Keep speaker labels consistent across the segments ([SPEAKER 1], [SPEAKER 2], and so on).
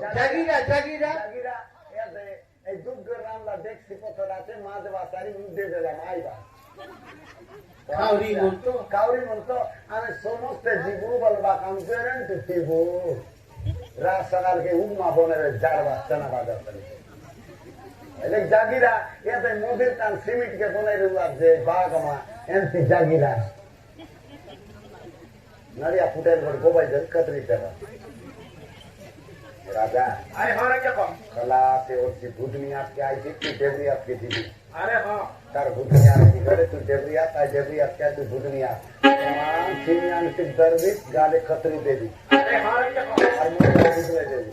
[SPEAKER 1] জাগিরা জাগিরা
[SPEAKER 2] জাগিরা এই দুগ্গর রান্না দেখছি পথর আছে মাঝ বাসারি উঠে দিলাম আইবা কাউরি মতো আমি সমস্ত জীবু বলবা কাম করেন তো জীবু রাস্তাকে উম্মা বনের যার বাচ্চা না বাজার জাগিরা এতে মোদির টান সিমেন্ট কে বনে যে বাগমা এমপি জাগিরা নারিয়া ফুটের ঘর গোবাই দেন কতরি টাকা राजा
[SPEAKER 1] अरे हाँ क्या कौन
[SPEAKER 2] कला से और सी भूतनी आपके आई थी तू देवरी आपकी थी
[SPEAKER 1] अरे हाँ
[SPEAKER 2] तार भूतनी आपकी घरे तू देवरी आता क्या तू भूतनी आ तमाम सीनियान की दर्दी गाले खतरी दे दी
[SPEAKER 1] अरे हाँ क्या कौन
[SPEAKER 2] और मुझे भूतने दे दी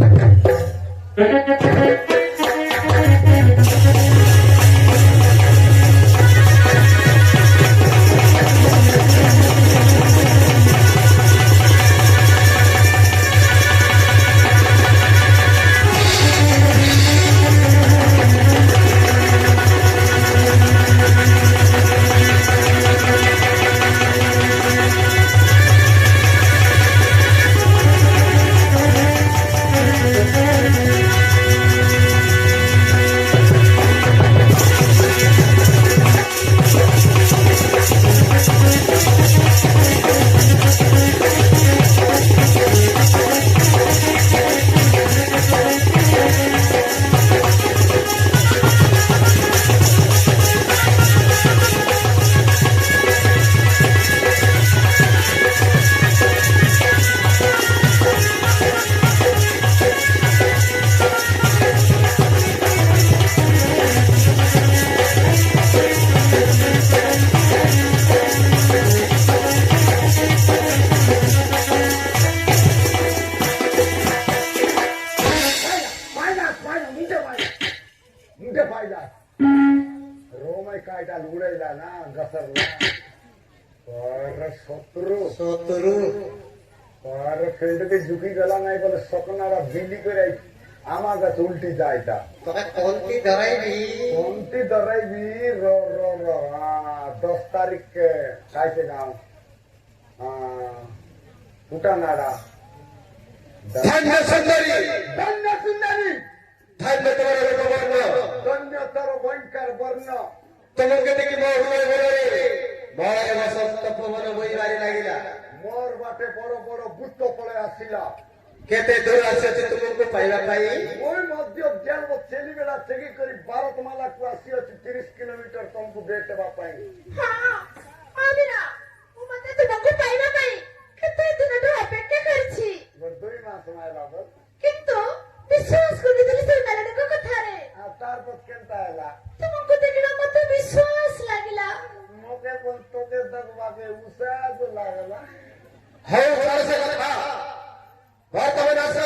[SPEAKER 2] झुकी गला नहीं बोले सपनारा बिल्ली करे आमा का उल्टी जायता
[SPEAKER 1] तो कौनती
[SPEAKER 2] दराई भी रो रो रो 10 तारीख के कैसे गाँव उटानाड़ा
[SPEAKER 1] धन्य सुंदरी
[SPEAKER 2] धन्य सुंदरी
[SPEAKER 1] धन्य तुम्हारे वर्ण
[SPEAKER 2] धन्य तरो भयंकर वर्ण
[SPEAKER 1] तुमके देखि मोर हुए बोले भय वसंत पवन बही बारी लागिला
[SPEAKER 2] मोर बाटे बड़ बड़ गुत्त पड़े आसिला
[SPEAKER 1] केते दूर आसे तुमको पाइबा पाई
[SPEAKER 2] ओई मध्य जेल वो चली बेला चेकी करी भारतमाला को आसी अछि 30 किलोमीटर तुमको भेटे बा पाई
[SPEAKER 3] हां आमिना ओ मते तुमको पाइबा पाई केते दिनटो अपेक्षा करछि
[SPEAKER 2] दुई मास माय बाबू
[SPEAKER 3] किंतु विश्वास करि देली से नालने को कथा रे
[SPEAKER 2] आ तार पर केनता हैला
[SPEAKER 3] तुमको देखिला मते विश्वास लागिला
[SPEAKER 2] मोके बोल तोके दगवा के उसा जो लागला
[SPEAKER 1] है सारे से कथा वर्तमान आस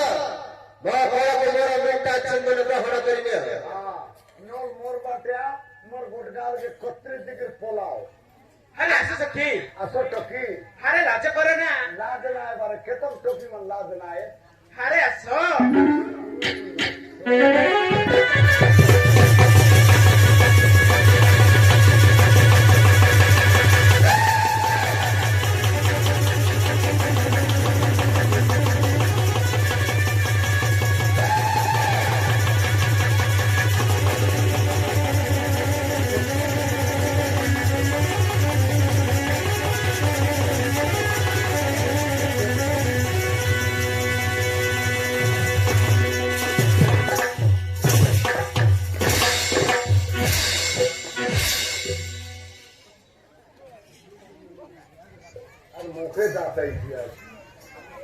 [SPEAKER 1] बड़ा बड़ा को मोर बेटा चंदन ग्रहण करिने
[SPEAKER 2] हां नोल मोर बाटिया मोर गोटगाल के कत्रे दिगर पोलाओ
[SPEAKER 1] अरे ऐसे सखी
[SPEAKER 2] असो टोकी
[SPEAKER 1] अरे लाज करे ना
[SPEAKER 2] लाज ना है बारे केतम टोकी मन लाज ना है
[SPEAKER 1] अरे असो
[SPEAKER 2] मुखे जाता ही दिया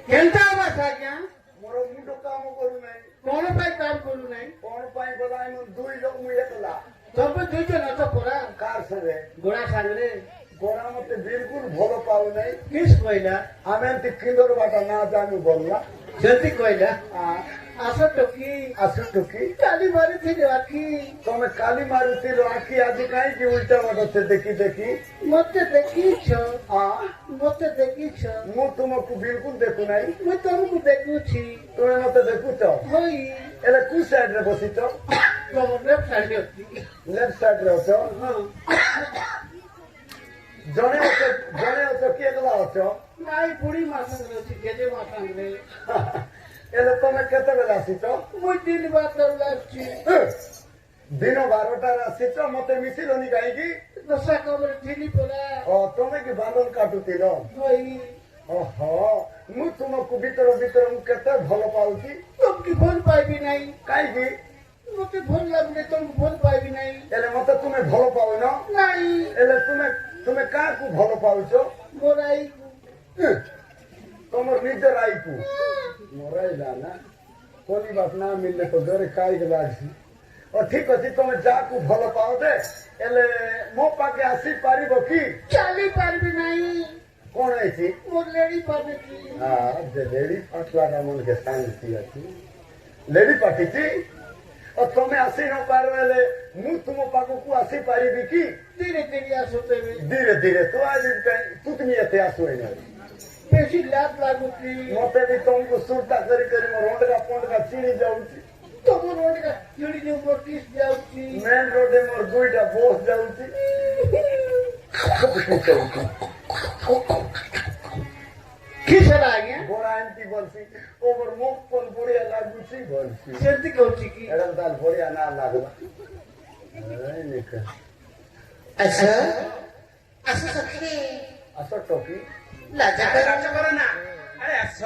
[SPEAKER 1] केनता बात आ गया
[SPEAKER 2] मोर मुंडो काम करू नहीं
[SPEAKER 1] कोन पाई काम करू नहीं
[SPEAKER 2] कोन पाई बोलाई मन दुई लोग मु एकला
[SPEAKER 1] सब दुइटे न तो परा
[SPEAKER 2] कार सरे
[SPEAKER 1] गोड़ा सांगरे
[SPEAKER 2] गोरा मते बिल्कुल भलो पाऊ नहीं
[SPEAKER 1] किस कोइला
[SPEAKER 2] आमें ती किंदर बाटा ना जानू बोलला
[SPEAKER 1] जल्दी कोइला
[SPEAKER 2] हां
[SPEAKER 1] आसो टोकी
[SPEAKER 2] असु टुकी
[SPEAKER 1] काली मारी थी आखी
[SPEAKER 2] तमे काली मारुती रो आखी आदि काई की उल्टा बाटा से देखी देखी
[SPEAKER 1] मते देखी छो
[SPEAKER 2] हां
[SPEAKER 1] मते देखी छो
[SPEAKER 2] मु तुमको बिल्कुल देखु नहीं
[SPEAKER 1] मैं तुमको देखू छी
[SPEAKER 2] तुमे मते देखु तो
[SPEAKER 1] होई
[SPEAKER 2] एले कु साइड रे बसी तो
[SPEAKER 1] तुम लेफ्ट साइड होती
[SPEAKER 2] लेफ्ट साइड रे तो
[SPEAKER 1] हां
[SPEAKER 2] जने तो के एकला होतो
[SPEAKER 1] नाई पूरी मासंग रे छी केजे मासंग रे
[SPEAKER 2] এলে তুমি কেତେବେଳେ ଆସିଛ?
[SPEAKER 4] ମୁଁ ଦିନ ବାରଟାରୁ ଆସୁଛି
[SPEAKER 2] ଦିନ 12ଟାରେ ଆସିଛ ମତେ ମିଶିଲନି କାହିଁକି?
[SPEAKER 4] ଦଶା କାମରେ ଥିଲି ପରା
[SPEAKER 2] ତମେ କି ବାଲନ କାଟୁଥିଲ?
[SPEAKER 4] ଭାଇ
[SPEAKER 2] ଓହୋ ମୁଁ ତୁମକୁ ଭିତର ଭିତର ମୁଁ କେତେ ଭଲ ପାଉଛି।
[SPEAKER 4] ତମକୁ ଭଲ ପାଇବି ନାହିଁ
[SPEAKER 2] କାହିଁକି?
[SPEAKER 4] ମତେ ଭଲ ଲାଗୁନି ତମକୁ ଭଲ ପାଇବି ନାହିଁ
[SPEAKER 2] ହେଲେ ମତେ ତୁମେ ଭଲ ପାଉନ?
[SPEAKER 4] ନାଇଁ
[SPEAKER 2] ହେଲେ ତୁମେ କାହାକୁ ଭଲ ପାଉଛ?
[SPEAKER 4] ମୋର ଆଈକୁ
[SPEAKER 2] ତମର ନିଜର ଆଈକୁ ମରାଇଲା ନା କୋନି ବାଟ ନା ମିଳିଲେ ତ ଘରେ ଖାଇକି ଲାଗଛି। ଠିକ ଅଛି ତମେ ଯାହାକୁ ଭଲ ପାଅ ଯେ ହେଲେ ମୋ ପାଖେ ଆସିପାରିବ କି?
[SPEAKER 4] ଚାଲି ପାରିବି ନାହିଁ
[SPEAKER 2] କଣ ହେଇଛି?
[SPEAKER 4] ମୋର ଲେଡି ପାବେ କି
[SPEAKER 2] ଯେ ଲେଡି ପାଟଲାଟା ମନକେ ଶାନ୍ତି ଅଛି। ଲେଡି ପାଟିଛି ତମେ ଆସି ନ ପାରିବ ହେଲେ ମୁଁ ତୁମ ପାଖକୁ ଆସିପାରିବି କି?
[SPEAKER 4] ଧୀରେ ଧୀରେ ଆସୁ ତେବେ
[SPEAKER 2] ଧୀରେ ଧୀରେ ତୁ ଆଜି ତୁତମି ଏତେ ଆସୁ
[SPEAKER 4] ବେଶୀ ଲାଭ ଲାଗୁଛି
[SPEAKER 2] ମତେ ବି ତମକୁ ସୁରଟା କରି କରି ମୋ ରଣ୍ଡକା ପଣ୍ଡକା ଚିଣି ଯାଉଛି।
[SPEAKER 4] ତମ ରୋଡ ଚିଡ଼ି ଯୋଉ ମୋର କିସ୍ ଯାଉଛି
[SPEAKER 2] ମେନ୍ ରୋଡରେ ମୋର ଦୁଇଟା ବସ୍ ଯାଉଛି।
[SPEAKER 4] କିସ୍ ହେଲା ଆଜ୍ଞା
[SPEAKER 2] ବଡା ଏମିତି ବଲସି ଓଭର ମୋ କଲ ବଢିଆ ଲାଗୁଛି ବଲସି
[SPEAKER 4] ସେମିତି କହୁଛି କି
[SPEAKER 2] ଏଇଟା ତାହେଲେ ବଢିଆ ନା ଲାଗଲା।
[SPEAKER 3] ଆସ ଆସ ସଖୀ
[SPEAKER 2] ଆସ ଟପି
[SPEAKER 3] ଲାଜ କର
[SPEAKER 1] କର ନା ଆରେ ଆସ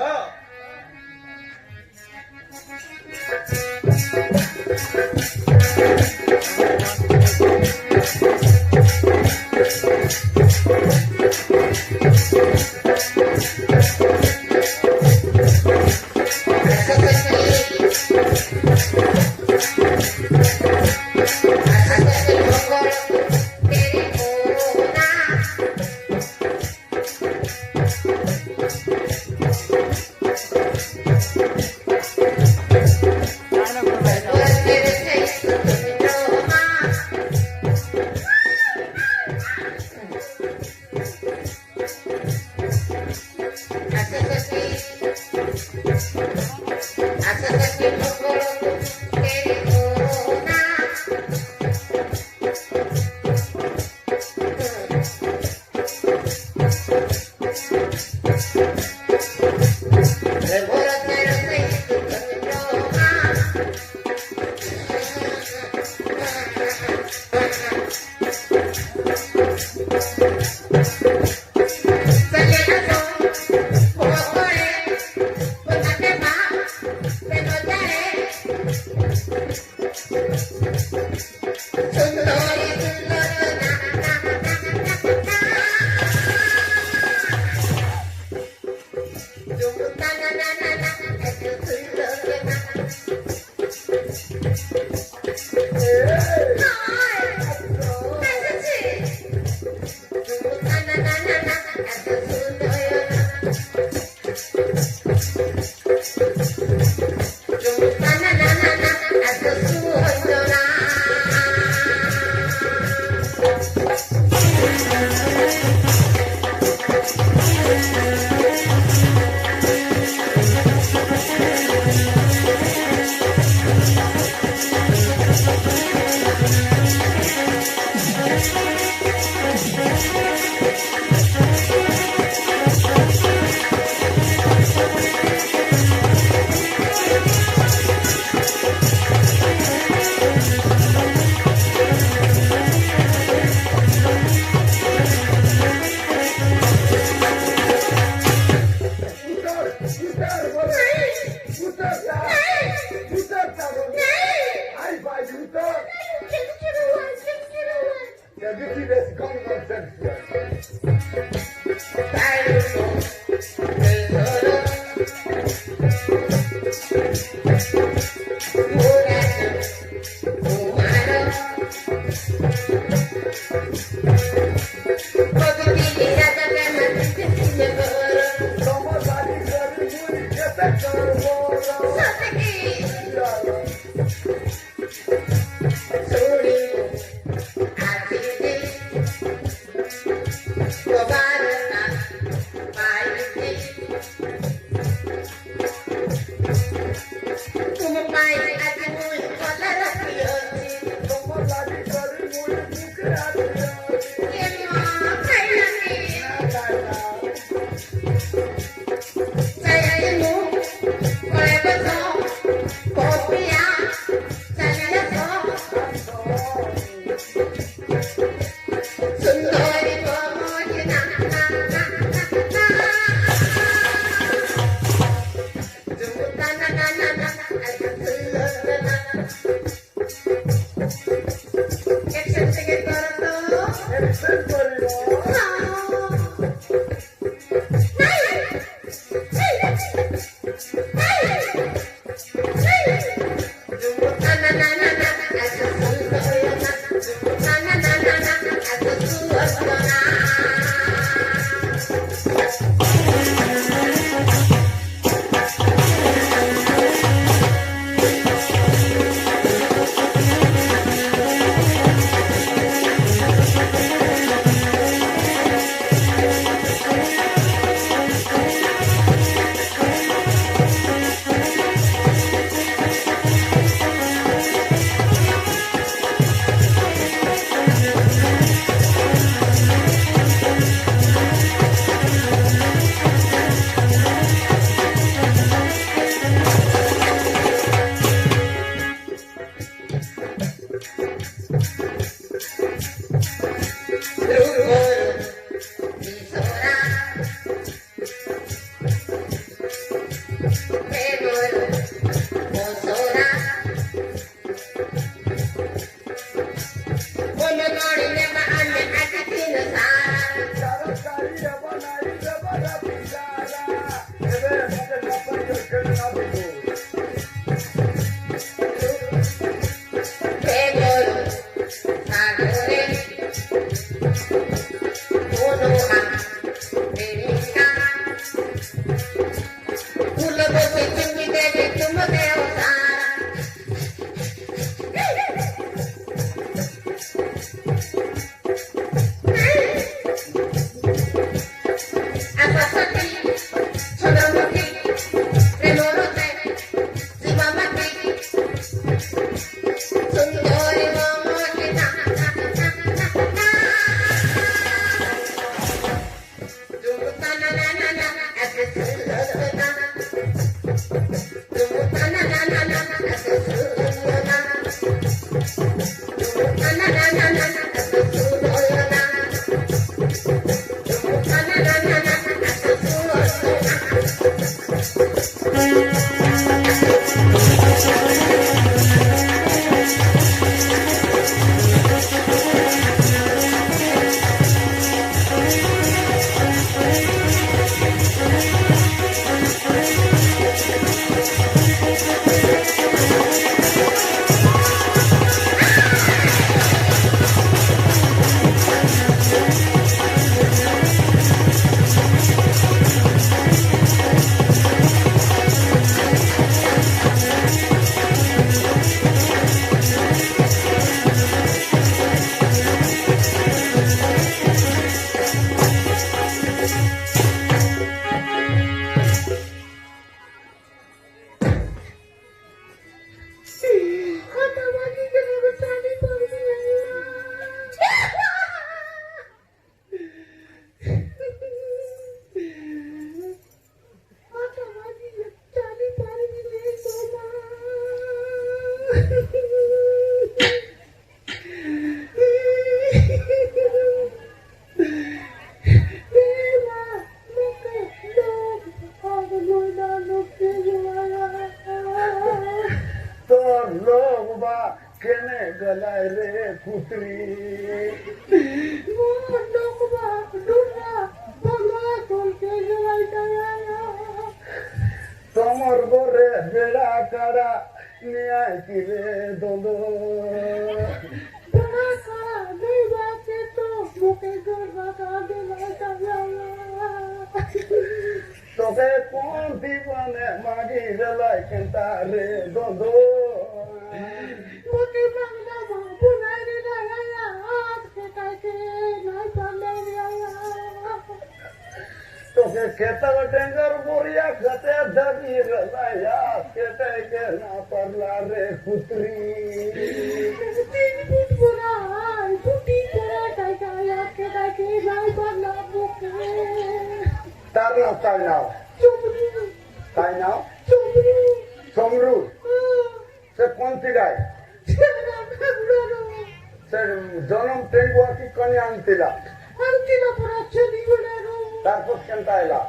[SPEAKER 3] Saya ilmu, oleh
[SPEAKER 2] गलाय रे कुत्री তোমার ঘরে বেড়া কাড়া নিয়ে কিরে দোলো তোকে কোন জীবনে মাগি গেলাই কেনটা রে দোলো তোকে খেতে ডেঙ্গার বড়িয়া খেতে দাবি রায়া খেতে কে না পারলা রে পুত্রি তার নাও তাই নাও তাই নাও সমরু সে কোন তিরায় সে জনম টেঙ্গুয়া কি কনে আনতিলা তারপর কেনটা এলা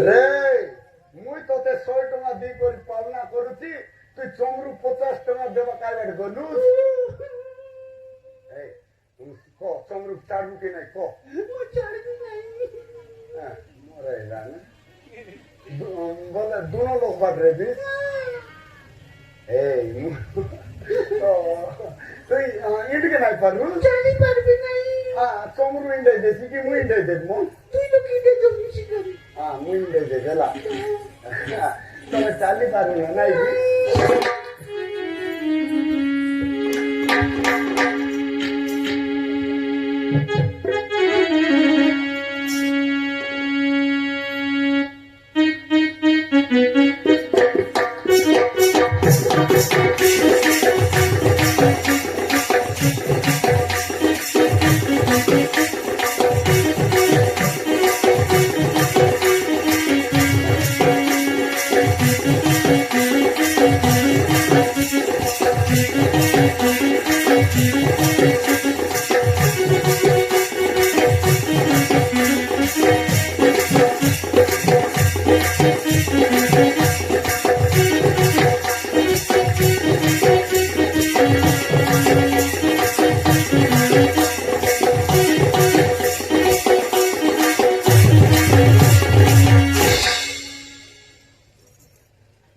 [SPEAKER 2] রে মুই তোতে 100 টাকা দিয়ে করে পাওনা করছি তুই চমরু 50 টাকা দেবা কাইবার গলু এই চমরু ছাড়বু কি নাই ক जाने बोले दोनों लोग बढ़ रहे भी तो इंड के नहीं पढ़ू
[SPEAKER 3] জানি পারবি নাই
[SPEAKER 2] हाँ कमरू इंडे जैसी कि मुई इंडे दे मो
[SPEAKER 3] তুই তো কি দে জমি করি
[SPEAKER 2] हाँ मुई इंडे दे गला तो चाली पारू ना नहीं भी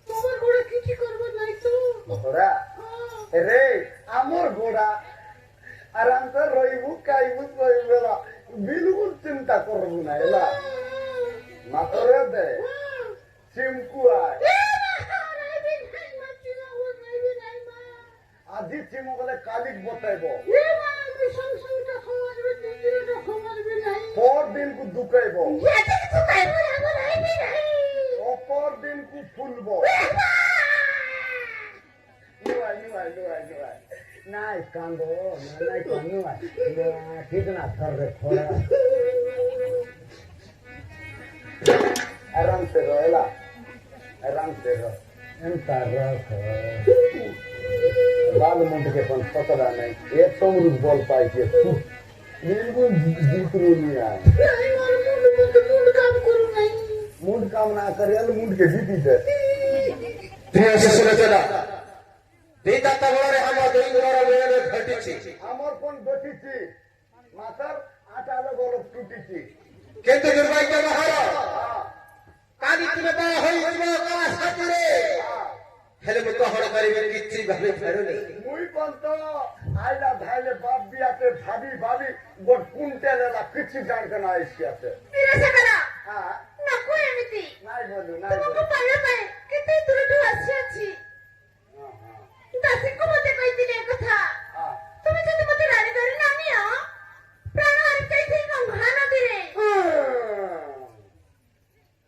[SPEAKER 3] তোমার ঘোড়া কিছু করবে নাই তো
[SPEAKER 2] घोड़ा रे आमर घोड़ा आराम से रोइबू काइबू सोइबेला बिल्कुल चिंता करबू ना एला मातरे दे चिमकू आय আজি চিমকলে কালিক বতাইবো পর দিন কু দুকাইবো অপর দিন কু ফুলবো নাই কান্দো নাই কান্দো ঠিক না করে খোরা आराम से रहो एला आराम से रहो एंता रखो बाल मुंड के पन पकड़ा नहीं एक तमरुद बॉल पाई के बिल्कुल जीतरू नहीं आए मुंड काम ना करे मुंड के जीती से
[SPEAKER 1] প্রিয় শিশুরা এই দাতা বলরে আমার দুই ঘর বেড়ে ঘটিছি
[SPEAKER 2] আমার কোন গটিছি মাথার আটালো গলপ টুটিছি
[SPEAKER 1] কিন্তু দুর্ভাগ্য মহারাজ কালি তুমি বড় হইছিব কালা সাথীরে হেলে মু কহড় করিবে কিচ্ছি ভাবে ফেরুনি
[SPEAKER 2] মুই কোন তো আইলা ধাইলে বাপ বিয়াতে ভাবি ভাবি গোট কুইন্টালেলা কিছু জানকে না আইছিয়াতে
[SPEAKER 3] নিরাশা করা
[SPEAKER 2] হ্যাঁ
[SPEAKER 3] না কই এমিতি
[SPEAKER 2] নাই বলু নাই
[SPEAKER 3] তোমাকে
[SPEAKER 2] বলু
[SPEAKER 3] পাইয়া পাই কেতে দূরে আসিয়াছি দাসীকে মতে কইতিলে কথা
[SPEAKER 2] হ্যাঁ
[SPEAKER 3] তুমি যদি মতে রানী করে না নিও প্রাণ হারিতে সেই গঙ্গা নদীরে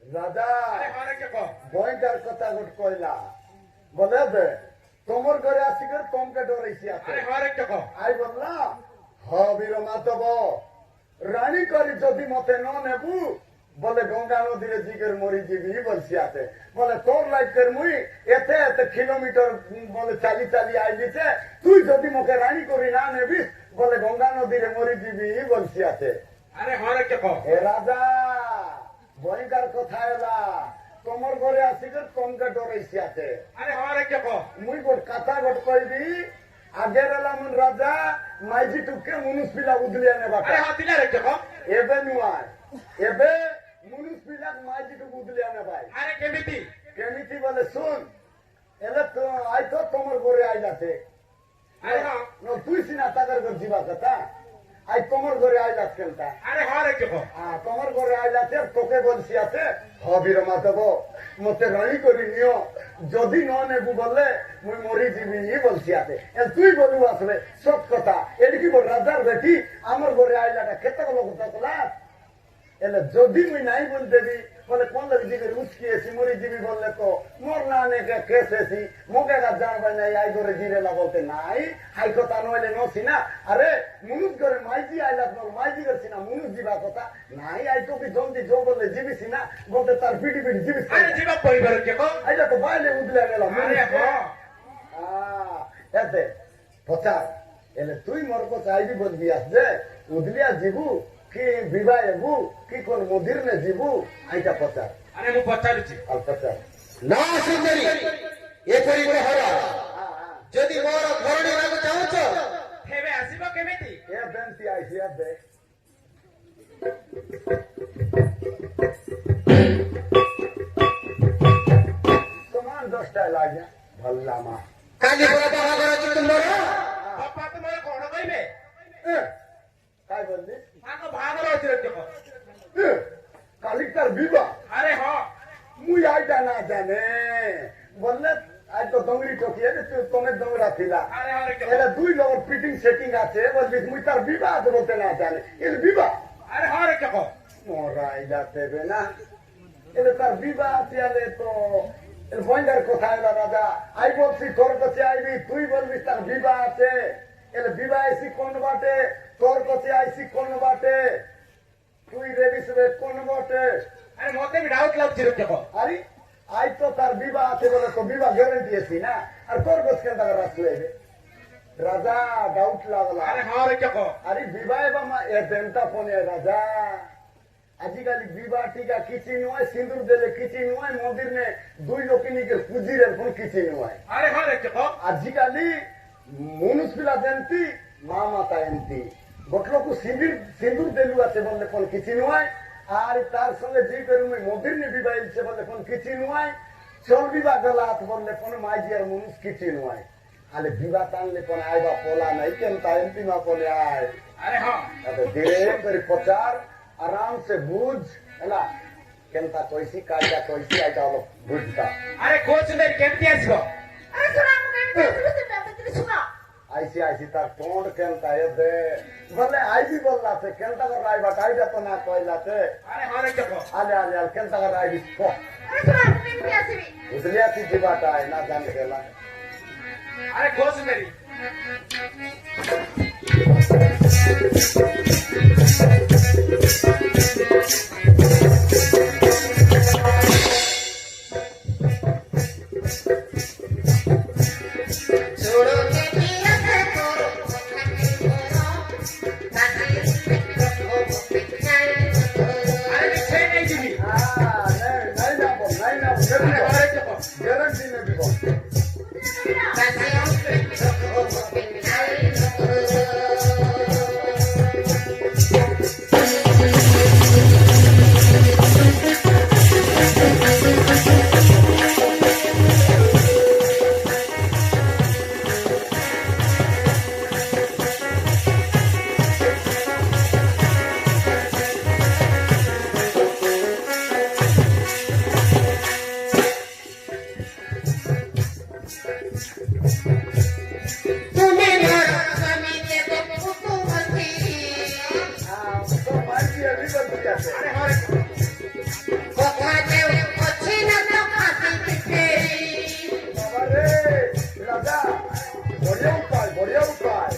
[SPEAKER 2] রাজা ভয়ঙ্কর কথা গোট কইলা বলে দে তোমার ঘরে আসি করে তোমাকে ডরাইছি আছে আই বললা হ বীর মাতব রানী করি যদি মতে ন নেবু বলে গঙ্গা নদীরে জিগের মরি যাবি বলছি আছে বলে তোর লাইফের মুই এতে এতে কিলোমিটার বলে চালি চালি আইলিছে তুই যদি মোকে রানী করি না নেবিস বলে গঙ্গা নদীরে মরি যাবি বলছি আছে এ রাজা ভয়ঙ্কর কথা এলা তোমার ঘরে আসি করে তোমাকে ডরাইছি আছে মুই গোট কথা গোট কইবি আগের এলাম রাজা মাইজি টুকে মুনুষ পিলা উদলিয়া নেবা এবে নুয়ায় এবে মুনুষ পিলা মাইজি টুক উদলিয়া নেবাই কেমিতি বলে শুন এলে তো আই তো তোমার ঘরে আইলাতে তুই সিনা তাদের ঘর যাবা কথা আই তোমার ঘরে আইলাত কেনটা তোমার ঘরে আইলাতে তোকে বলছি আছে হবির মাতব মতে রানী করি নিও যদি ন নেবু বললে মুই মরি যাবি বলছি আছে তুই বলু আসলে সব কথা এদিকে বল রাজার বেটি আমার ঘরে আইলাটা কেতে বলো কথা কলা এলে যদি মুই নাই বল দেবি বলে কোন দিকে উচকিয়েছি মরি যাবি বললে তো মোর না নেকে কেসেছি মোকে কাজ জানবে নাই আই ঘরে জিরেলা বলতে নাই হাই কথা নইলে নছি না আরে মুনুষ ঘরে মাইজি আইলাত বল মাইজি করছি না মুনুষ দিবা কথা নাই আই তোকে জলদি জো বললে জীবিছি না বলতে তার পিটি পিটি জীবিস আইলা তো বাইলে উদলে গেলাম এতে পচার এলে তুই মোর কথা আইবি বলবি আসছে উদলিয়া জিবু কি বিবাহ এবু কি কোন মন্দির নে জিবু আইটা পচার আর পচার
[SPEAKER 1] না সুন্দরী এপরি মহারাজ যদি মোর ঘরণী রাগ চাହୁଛ
[SPEAKER 2] এ বেন্তি আইছি এ বে জানে বললে আজ তো দঙ্গরি টকিয়ে তোমার দঙ্গরা ছিলা
[SPEAKER 1] আরে আরে কে
[SPEAKER 2] এরা দুই লগর পিটিং সেটিং আছে বলবি মুই তার বিবাহ বলতে না জানে এর বিবাহ
[SPEAKER 1] আরে হরে কে কো
[SPEAKER 2] মরাই যাতে না এলে তার বিবাহ আছে তো এর বইন্দার কথা এলা রাজা আই বলছি তোর কাছে আইবি তুই বলবি তার বিবাহ আছে এলে বিবাহ আইসি কোন বাটে তোর কাছে আইসি কোন বাটে তুই রেবি সবে কোন বাটে
[SPEAKER 1] আরে মতে বি ডাউট লাগছে রে কে কো
[SPEAKER 2] আরে আই তো তার বিবাহ আছে বলে তো বিবাহ গ্যারান্টি আছি না আর তোর কাছে কেন টাকা রাখলে রাজা ডাউট লাগলা
[SPEAKER 1] আরে হরে কে কো
[SPEAKER 2] আরে বিবাহ বামা এ দেনটা ফোনে রাজা আজিকালি বিবাহ টিকা কিছু নয় সিঁদুর দিলে কিছু নয় মন্দির নে দুই লোকিনীকে পুজির এখন কিছু নয়
[SPEAKER 1] আরে হরে কে কো
[SPEAKER 2] আজিকালি মনুষ পিলা দেনতি মা মাতা এনতি গোটলোকু সিঁদুর দেলু আছে বললে কোন কিছু নয় আর তার সঙ্গে যে করে মন্দির নে বিবাহ ইচ্ছে বললে কোন কিছু নয় চল বিবাহ গলাত বললে কোন মাইজি আর মনুষ কিছু নয় আলে বিবাহ টানলে কোন আইবা পোলা নাই কেন তা এমপি মা বলে আয়
[SPEAKER 1] আরে হ্যাঁ
[SPEAKER 2] ধীরে করে প্রচার आराम से बुझ है ना केनता कइसी काजा कइसी आइता हलो बुझता
[SPEAKER 1] আরে কোচ নে কেমতি আসবো
[SPEAKER 3] আরে শোনা আমাকে আমি বলতে তুমি শোনা
[SPEAKER 2] आईसी आईसी तार टोंड केनता ये दे भले आईबी बोलला से केनता कर राई बाटाई जा तो ना कोइला से
[SPEAKER 1] আরে হরে কে কো
[SPEAKER 2] आले आले आले केनता कर राई को
[SPEAKER 3] আরে শোনা আমাকে আমি আসবি
[SPEAKER 2] उसलिए ती जीवाटा है ना जान केला
[SPEAKER 1] আরে কোচ নে আরে নিশ্চয় নাই দিবি
[SPEAKER 2] हां नहीं ना बोल
[SPEAKER 1] আরে হরে কে কো
[SPEAKER 2] गारंटी में भी बोल हां तो माइजी अभी बन गया से
[SPEAKER 1] আরে হরে
[SPEAKER 2] बाबा रे राजा बढ़िया उपाय बाबा रे बढ़िया उपाय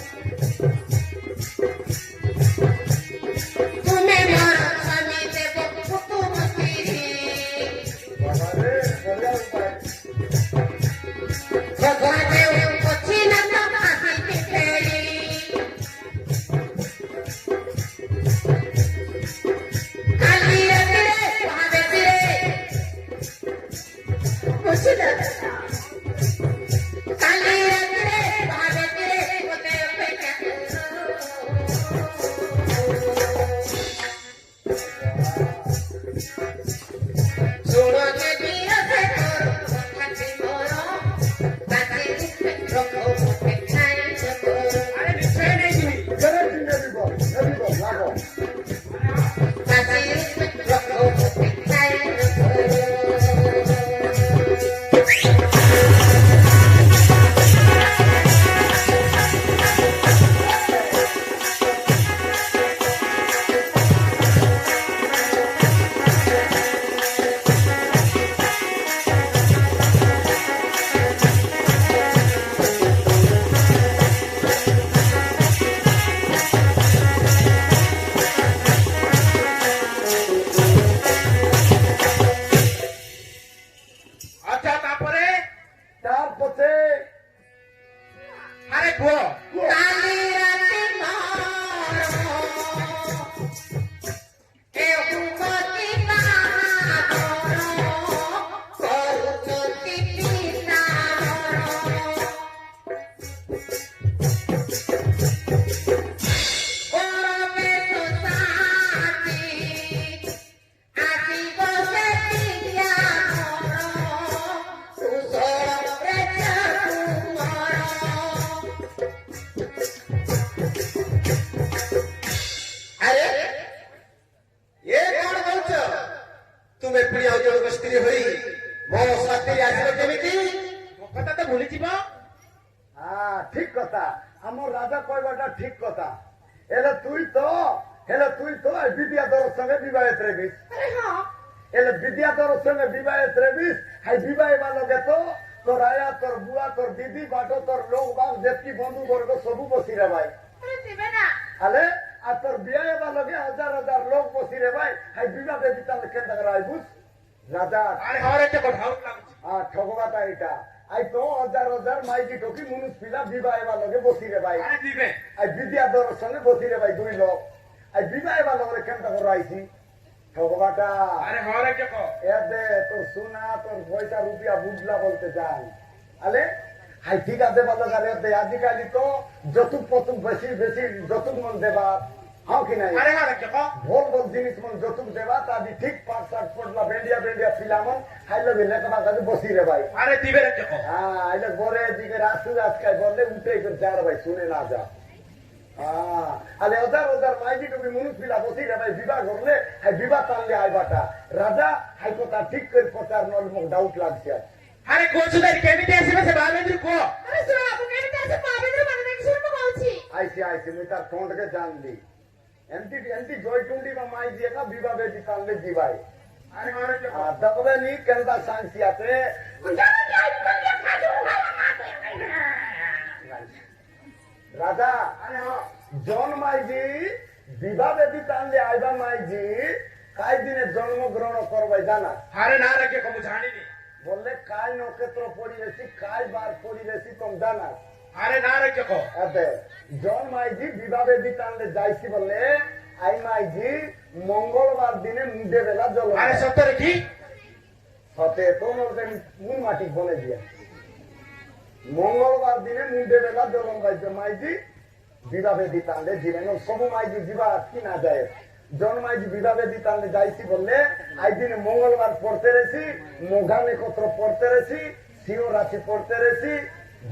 [SPEAKER 1] আরে নিশ্চয় নাই দিবি
[SPEAKER 2] गारंटी में भी बोल लागो
[SPEAKER 1] আচ্ছা তারপরে
[SPEAKER 2] तार पते
[SPEAKER 1] আরে গো আরে এ কোন বলছো তুমি প্রিয় জনক স্ত্রী হই ମୋ ସାଥିରେ ଆସିବ କେମିତି ମୋ କଥା ତ ଭୁଲିଯିବ।
[SPEAKER 2] ঠিক কথা আমার রাজা কইবাটা ঠিক কথা এলে তুই তো এই বিদ্যাধর সঙ্গে বিবাহিত রেবিস
[SPEAKER 3] अरे हाँ
[SPEAKER 2] এলে বিদ্যাধর সঙ্গে বিবাহিত রেবিস হাই বিবাহ বালকে তো তোর আয়া তোর বুয়া তোর দিদি বাটো তোর লোক বাক যেতকি বন্ধু বর্গ সবু বসি রে ভাই
[SPEAKER 3] अरे देवे ना
[SPEAKER 2] আলে আর তোর বিয়ে বালকে হাজার হাজার লোক বসি রে ভাই হাই বিবাহ দেবী তাহলে কেন রাই বুঝ রাজা
[SPEAKER 1] আরে হরে তো ভালো লাগুছে।
[SPEAKER 2] ঠকবাটা এটা আই তো হাজার হাজার মাইকি ঠকি মুনুষ পিলা বিবাহ বালকে বসি রে ভাই
[SPEAKER 1] আরে দিবে
[SPEAKER 2] আই বিদ্যাধর সঙ্গে বসি রে ভাই দুই লোক আই বিবাহ বালকে কেন করে আইছি ঠকবাটা
[SPEAKER 1] আরে হরে কে কো
[SPEAKER 2] এ দে তোর সোনা তোর পয়সা রুপিয়া বুঝলা বলতে চাই আলে হাই ঠিক আছে ভালো গালে দে আজকালি তো যতুক পতুক বেশি বেশি যতুক মন দেবা হাও কি নাই
[SPEAKER 1] আরে হরে কে কো
[SPEAKER 2] ভোল ভোল জিনিস মন যতুক দেবা তাদি ঠিক পাঁচ সাত পড়লা বেন্ডিয়া বেন্ডিয়া ফিলামন হাইলে বিলে তোমার কাছে বসি রে ভাই
[SPEAKER 1] আরে দিবে রে কে কো
[SPEAKER 2] হ্যাঁ আইলে বরে দিকে রাসু রাজকায় বললে উঠে করে যার ভাই শুনে না যা আলে হাজার হাজার মাইকি টুকি মুনুষ পিলা বসি রে ভাই বিবাহ করলে হাই বিবাহ টানলে আইবাটা রাজা হাই কথা ঠিক করে প্রচার নল মোক ডাউট লাগছে
[SPEAKER 1] আরে কোচুদারি কেমিতে আসবে সে বালেন্দ্র কো
[SPEAKER 3] अरे सुनो आपको कहते हैं मावेंद्र माने नहीं सुन को कौन
[SPEAKER 2] আইসি আইসি মুই তার ঠোঁটকে জানলি এমটি এমটি জয়টুন্ডি বা মাই দিয়ে কা বিবাহ বেটি টানলে দিবাই
[SPEAKER 1] আরে হরে কে কো
[SPEAKER 2] দেখবে নি কেনটা শান্তি আছে রাজা
[SPEAKER 1] আরে হ্যাঁ
[SPEAKER 2] জন মাইজি বিবাহ বেটি টানলে আইবা মাইজি কাই দিনে জন্মগ্রহণ করবাই জানা
[SPEAKER 1] আরে না রে কে কো মু জানিনি
[SPEAKER 2] বললে কাই নক্ষত্র পড়িয়েছি কাই বার পড়িয়েছি তুমি জানা
[SPEAKER 1] আরে না রে কে কো
[SPEAKER 2] এতে জন মাইজি বিবাহে দিতানলে যাইছি বললে আই মাইজি মঙ্গলবার দিনে মুডে বেলা জল
[SPEAKER 1] আরে সত্যরে কি
[SPEAKER 2] সতে তোমার মুন মাটি বলে দিয়া মঙ্গলবার দিনে মুডে বেলা জলম গাইছে মাইজি বিবাহে দিতানলে জীবন সবু মাইজি দিবা কি না যায় জন মাইজি বিবাহে দিতানলে যাইছি বললে আই দিনে মঙ্গলবার পড়তে রেছি মোঘানে কত্র পড়তে রেছি সিও রাশি পড়তে রেছি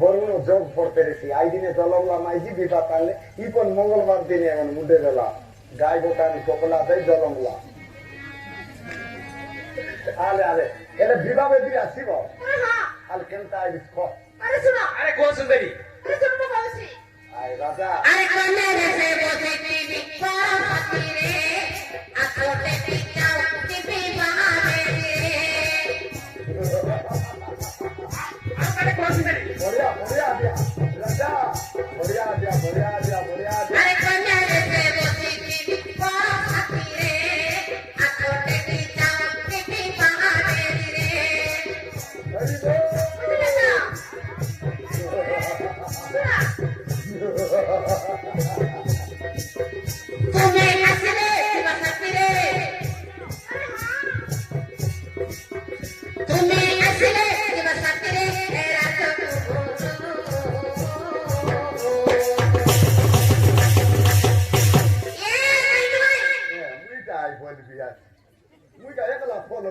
[SPEAKER 2] বরুণ যোগ পড়তে রেছি আই দিনে জলমলা মাইজি বিবাহ টানলে ইপন মঙ্গলবার দিনে এমন মুডে বেলা গাই গোটান কপলা দেয় জলমলা আলে আলে এলে বিবাহে দিয়ে আসিব
[SPEAKER 3] अरे हाँ
[SPEAKER 2] আলে কেনটা আইবিস ক
[SPEAKER 3] अरे सुनो
[SPEAKER 1] আরে কোচুদারি
[SPEAKER 3] अरे सुन को कौन
[SPEAKER 2] আই রাজা
[SPEAKER 3] अरे कौन रे बोते टीवी पाती रे आकोटे पिटाओ टीवी बहाने
[SPEAKER 1] আরে কোচুদারি
[SPEAKER 2] বড়িয়া বড়িয়া দিয়া রাজা বড়িয়া দিয়া বড়িয়া দিয়া বড়িয়া দিয়া
[SPEAKER 3] अरे कौन रे बोते टीवी पाती रे आकोटे पिटाओ टीवी बहाने रे
[SPEAKER 2] হরি বল।
[SPEAKER 3] तुम्हें हंसने बसती रे तुम्हें हंसने बसती रे रात
[SPEAKER 2] মুইটা আই বলবি আর মুইটা একলা ফলো